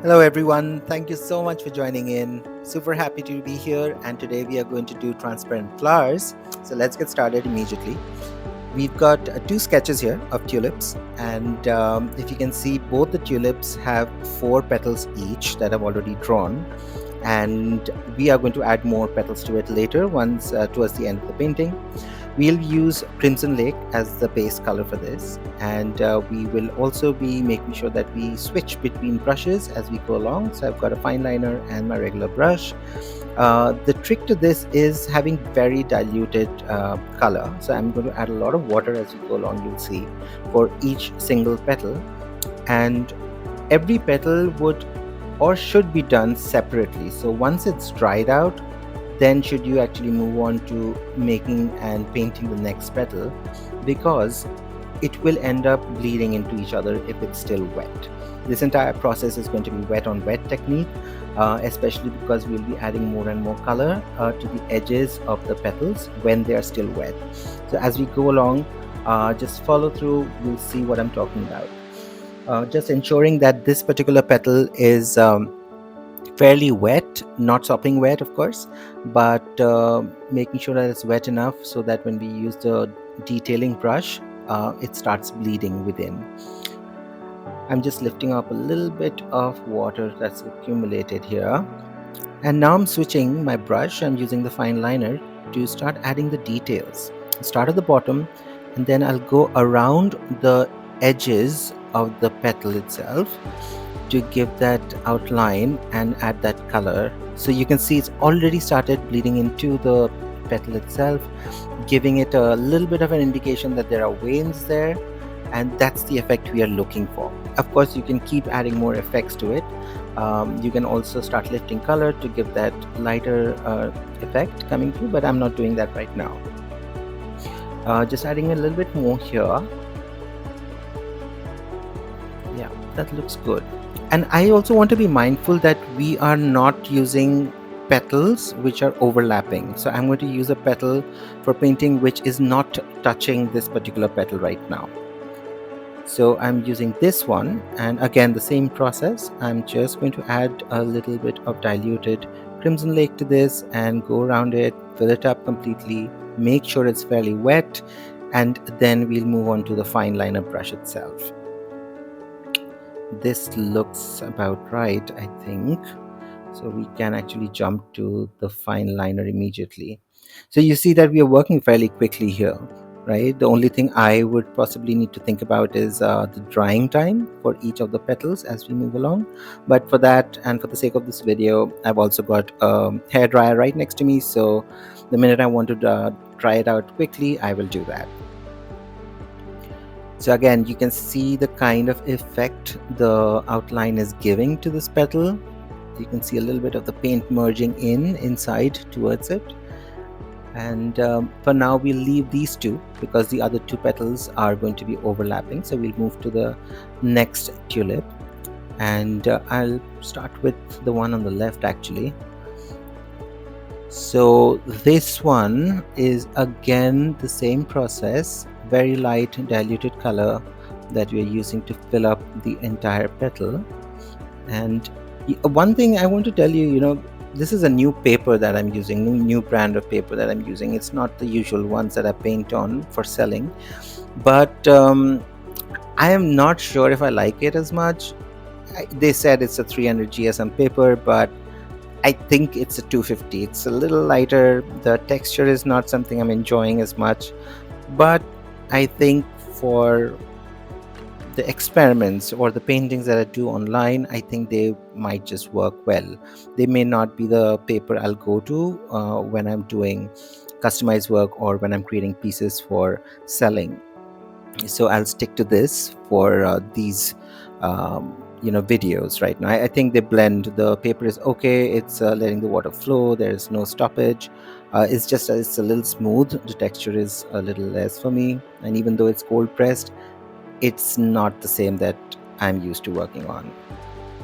Hello, everyone. Thank you so much for joining in. Super happy to be here. And today we are going to do transparent flowers. So let's get started immediately. We've got two sketches here of tulips. And if you can see, both the tulips have 4 petals each that I've already drawn. And we are going to add more petals to it later, once towards the end of the painting. We'll use Crimson Lake as the base color for this, and we will also be making sure that we switch between brushes as we go along. So I've got a fine liner and my regular brush. The trick to this is having very diluted color. So I'm going to add a lot of water as we go along, you'll see, for each single petal. And every petal would or should be done separately. So once it's dried out, then should you actually move on to making and painting the next petal, because it will end up bleeding into each other if it's still wet. This entire process is going to be wet on wet technique, especially because we'll be adding more and more color to the edges of the petals when they are still wet. So as we go along, just follow through, you'll see what I'm talking about. Just ensuring that this particular petal is fairly wet, not sopping wet of course, but making sure that it's wet enough so that when we use the detailing brush, it starts bleeding within. I'm just lifting up a little bit of water that's accumulated here, and now I'm switching my brush. I'm using the fine liner to start adding the details. Start at the bottom, and then I'll go around the edges of the petal itself to give that outline and add that color. So you can see it's already started bleeding into the petal itself, giving it a little bit of an indication that there are veins there, and that's the effect we are looking for. Of course, you can keep adding more effects to it. You can also start lifting color to give that lighter effect coming through, but I'm not doing that right now. Just adding a little bit more here. Yeah, that looks good. And I also want to be mindful that we are not using petals which are overlapping. So I'm going to use a petal for painting which is not touching this particular petal right now. So I'm using this one, and again the same process. I'm just going to add a little bit of diluted Crimson Lake to this and go around it, fill it up completely, make sure it's fairly wet, and then we'll move on to the fine liner brush itself. This looks about right, I think. So we can actually jump to the fine liner immediately. So you see that we are working fairly quickly here, right? The only thing I would possibly need to think about is the drying time for each of the petals as we move along. But for that, and for the sake of this video, I've also got a hair dryer right next to me. So the minute I want to dry it out quickly, I will do that. So again, you can see the kind of effect the outline is giving to this petal. You can see a little bit of the paint merging inside towards it. And for now, we'll leave these two because the other 2 petals are going to be overlapping. So we'll move to the next tulip, and I'll start with the one on the left actually. So this one is again the same process, very light diluted color that we are using to fill up the entire petal. And one thing I want to tell you, this is a new paper that I'm using, new brand of paper that I'm using. It's not the usual ones that I paint on for selling, but I am not sure if I like it as much. They said it's a 300 GSM paper, but I think it's a 250. It's a little lighter. The texture is not something I'm enjoying as much, but I think for the experiments or the paintings that I do online, I think they might just work well. They may not be the paper I'll go to when I'm doing customized work or when I'm creating pieces for selling. So I'll stick to this for these videos right now. I think they blend. The paper is okay. It's letting the water flow. There's no stoppage. It's just it's a little smooth. The texture is a little less for me, and even though it's cold pressed, it's not the same that I'm used to working on.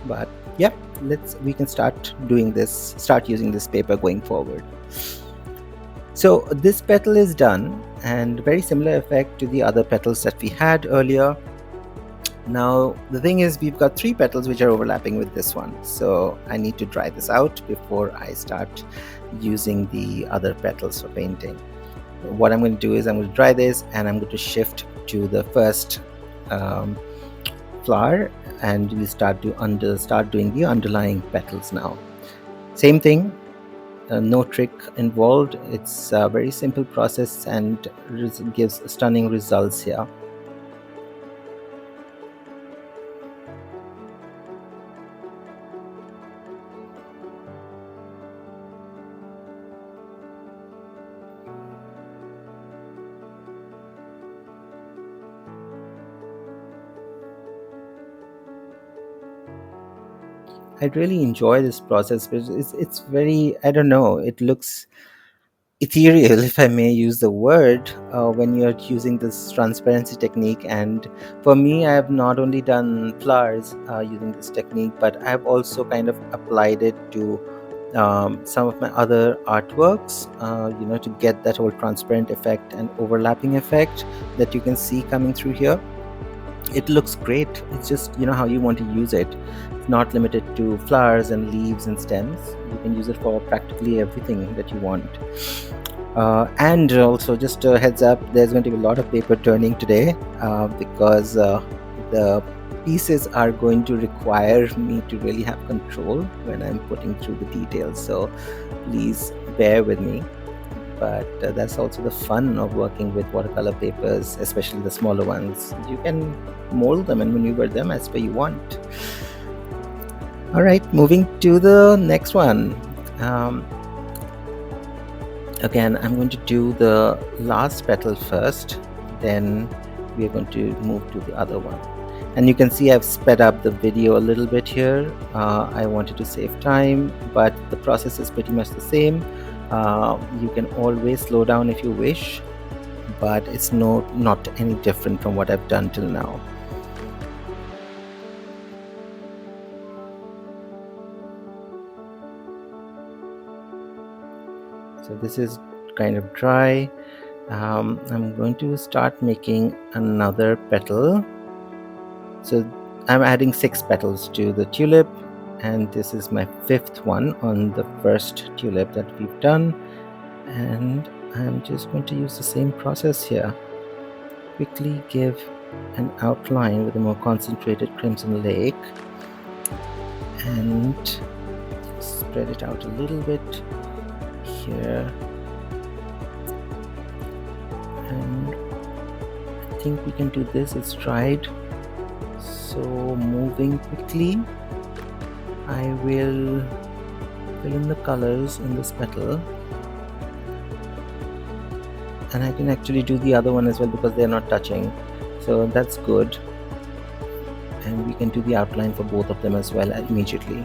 But yeah, we can start doing this, start using this paper going forward. So this petal is done, and very similar effect to the other petals that we had earlier. Now the thing is, we've got three petals which are overlapping with this one, so I need to dry this out before I start using the other petals for painting. What I'm going to do is I'm going to dry this and I'm going to shift to the first um, flower, and we'll start doing the underlying petals now. Same thing, no trick involved. It's a very simple process and gives stunning results here. I really enjoy this process, but it's very, I don't know, it looks ethereal, if I may use the word, when you're using this transparency technique. And for me, I have not only done flowers using this technique, but I've also kind of applied it to some of my other artworks, to get that whole transparent effect and overlapping effect that you can see coming through here. It looks great. It's just how you want to use it. It's not limited to flowers and leaves and stems. You can use it for practically everything that you want. And also, just a heads up, there's going to be a lot of paper turning today, because the pieces are going to require me to really have control when I'm putting through the details, so please bear with me. But that's also the fun of working with watercolor papers, especially the smaller ones. You can mold them and maneuver them as per you want. All right, moving to the next one. Again, I'm going to do the last petal first, then we're going to move to the other one. And you can see I've sped up the video a little bit here. I wanted to save time, but the process is pretty much the same. You can always slow down if you wish, but it's not any different from what I've done till now. So this is kind of dry. I'm going to start making another petal. So I'm adding 6 petals to the tulip, and this is my 5th one on the first tulip that we've done. And I'm just going to use the same process here. Quickly give an outline with a more concentrated crimson lake and spread it out a little bit here. And I think we can do this. It's dried. So moving quickly, I will fill in the colors in this petal. And I can actually do the other one as well because they're not touching. So that's good. And we can do the outline for both of them as well immediately.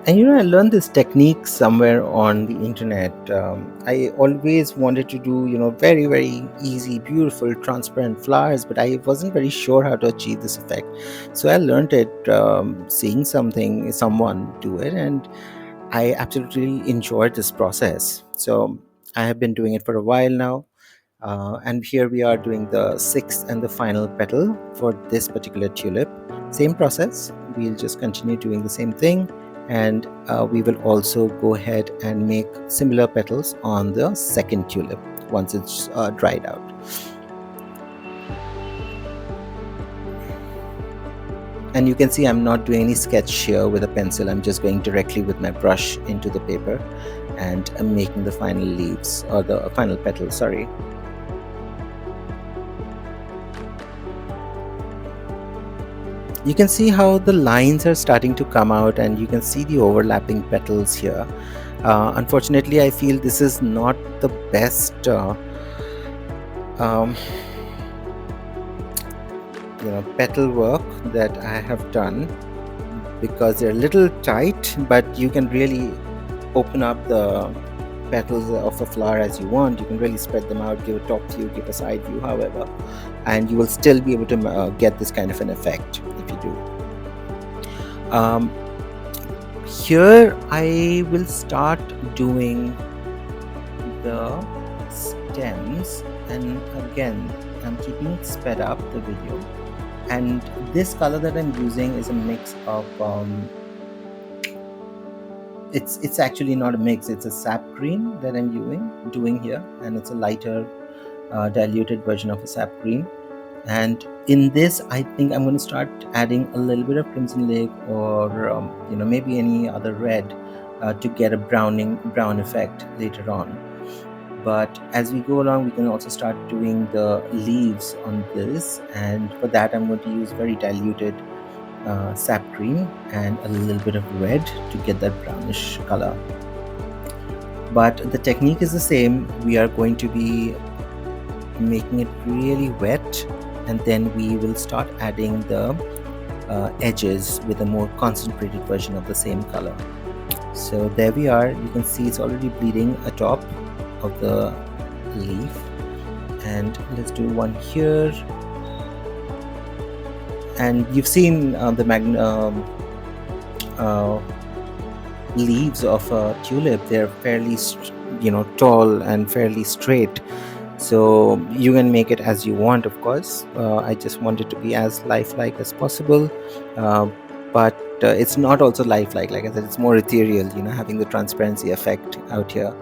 And I learned this technique somewhere on the internet. I always wanted to do, very, very easy, beautiful, transparent flowers, but I wasn't very sure how to achieve this effect. So I learned it seeing someone do it, and I absolutely enjoyed this process. So I have been doing it for a while now. And here we are doing the 6th and the final petal for this particular tulip. Same process, we'll just continue doing the same thing, and we will also go ahead and make similar petals on the second tulip once it's dried out. And you can see I'm not doing any sketch here with a pencil. I'm just going directly with my brush into the paper, and I'm making the final leaves, or the final petals, sorry. You can see how the lines are starting to come out, and you can see the overlapping petals here. Unfortunately, I feel this is not the best petal work that I have done, because they're a little tight, but you can really open up the petals of a flower as you want. You can really spread them out, give a top view, give a side view, however, and you will still be able to get this kind of an effect if you do. Um, Here I will start doing the stems, and again I'm keeping it sped up the video. And this color that I'm using is a mix of it's actually not a mix, it's a sap green that I'm doing here, and it's a lighter diluted version of a sap green. And in this I think I'm going to start adding a little bit of crimson lake, or maybe any other red, to get a brown effect later on. But as we go along, we can also start doing the leaves on this, and for that I'm going to use very diluted sap green and a little bit of red to get that brownish color. But the technique is the same. We are going to be making it really wet, and then we will start adding the edges with a more concentrated version of the same color. So there we are. You can see it's already bleeding atop of the leaf, and let's do one here. And you've seen the leaves of a tulip. They're fairly tall and fairly straight, so you can make it as you want, of course. I just want it to be as lifelike as possible, but it's not also lifelike. Like I said, it's more ethereal, having the transparency effect out here.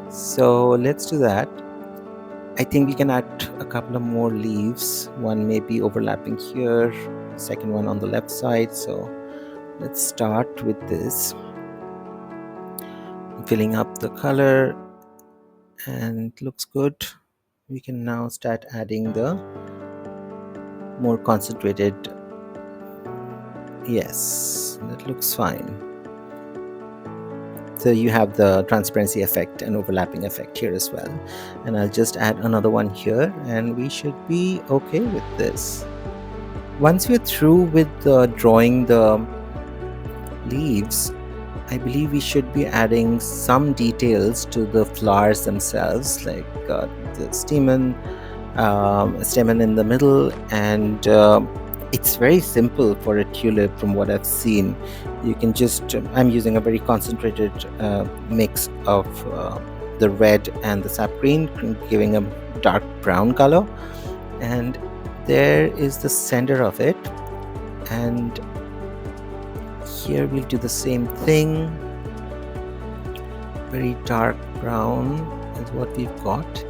So let's do that. I think we can add a couple of more leaves, one maybe overlapping here, second one on the left side. So let's start with this, filling up the color, and it looks good. We can now start adding the more concentrated. Yes, that looks fine. So you have the transparency effect and overlapping effect here as well. And I'll just add another one here, and we should be okay with this. Once we're through with drawing the leaves, I believe we should be adding some details to the flowers themselves, like the stamen in the middle. And it's very simple for a tulip from what I've seen. You can just I'm using a very concentrated mix of the red and the sap green, giving a dark brown color. And there is the center of it, and here we'll do the same thing. Very dark brown is what we've got,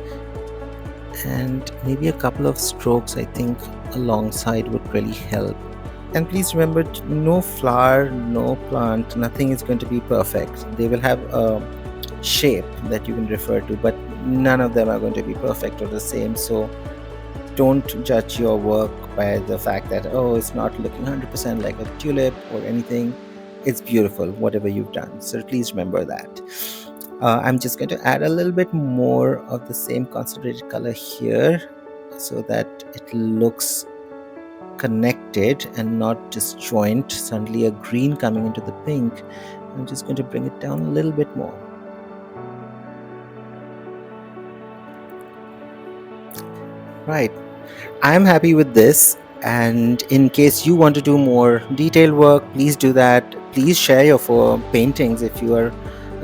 and maybe a couple of strokes I think alongside would really help. And please remember, no flower, no plant, nothing is going to be perfect. They will have a shape that you can refer to, but none of them are going to be perfect or the same. So don't judge your work by the fact that, oh, it's not looking 100% like a tulip or anything. It's beautiful, whatever you've done. So please remember that. I'm just going to add a little bit more of the same concentrated color here, so that it looks connected and not disjoint. Suddenly a green coming into the pink. I'm just going to bring it down a little bit more. Right, I'm happy with this. And in case you want to do more detailed work, please do that. Please share your paintings if you are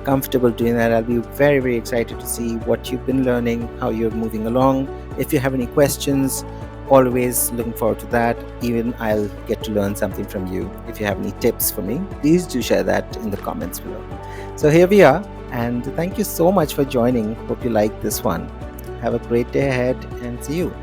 comfortable doing that. I'll be very, very excited to see what you've been learning, how you're moving along. If you have any questions, always looking forward to that. Even I'll get to learn something from you. If you have any tips for me, please do share that in the comments below. So here we are, and thank you so much for joining. Hope you like this one. Have a great day ahead, and see you.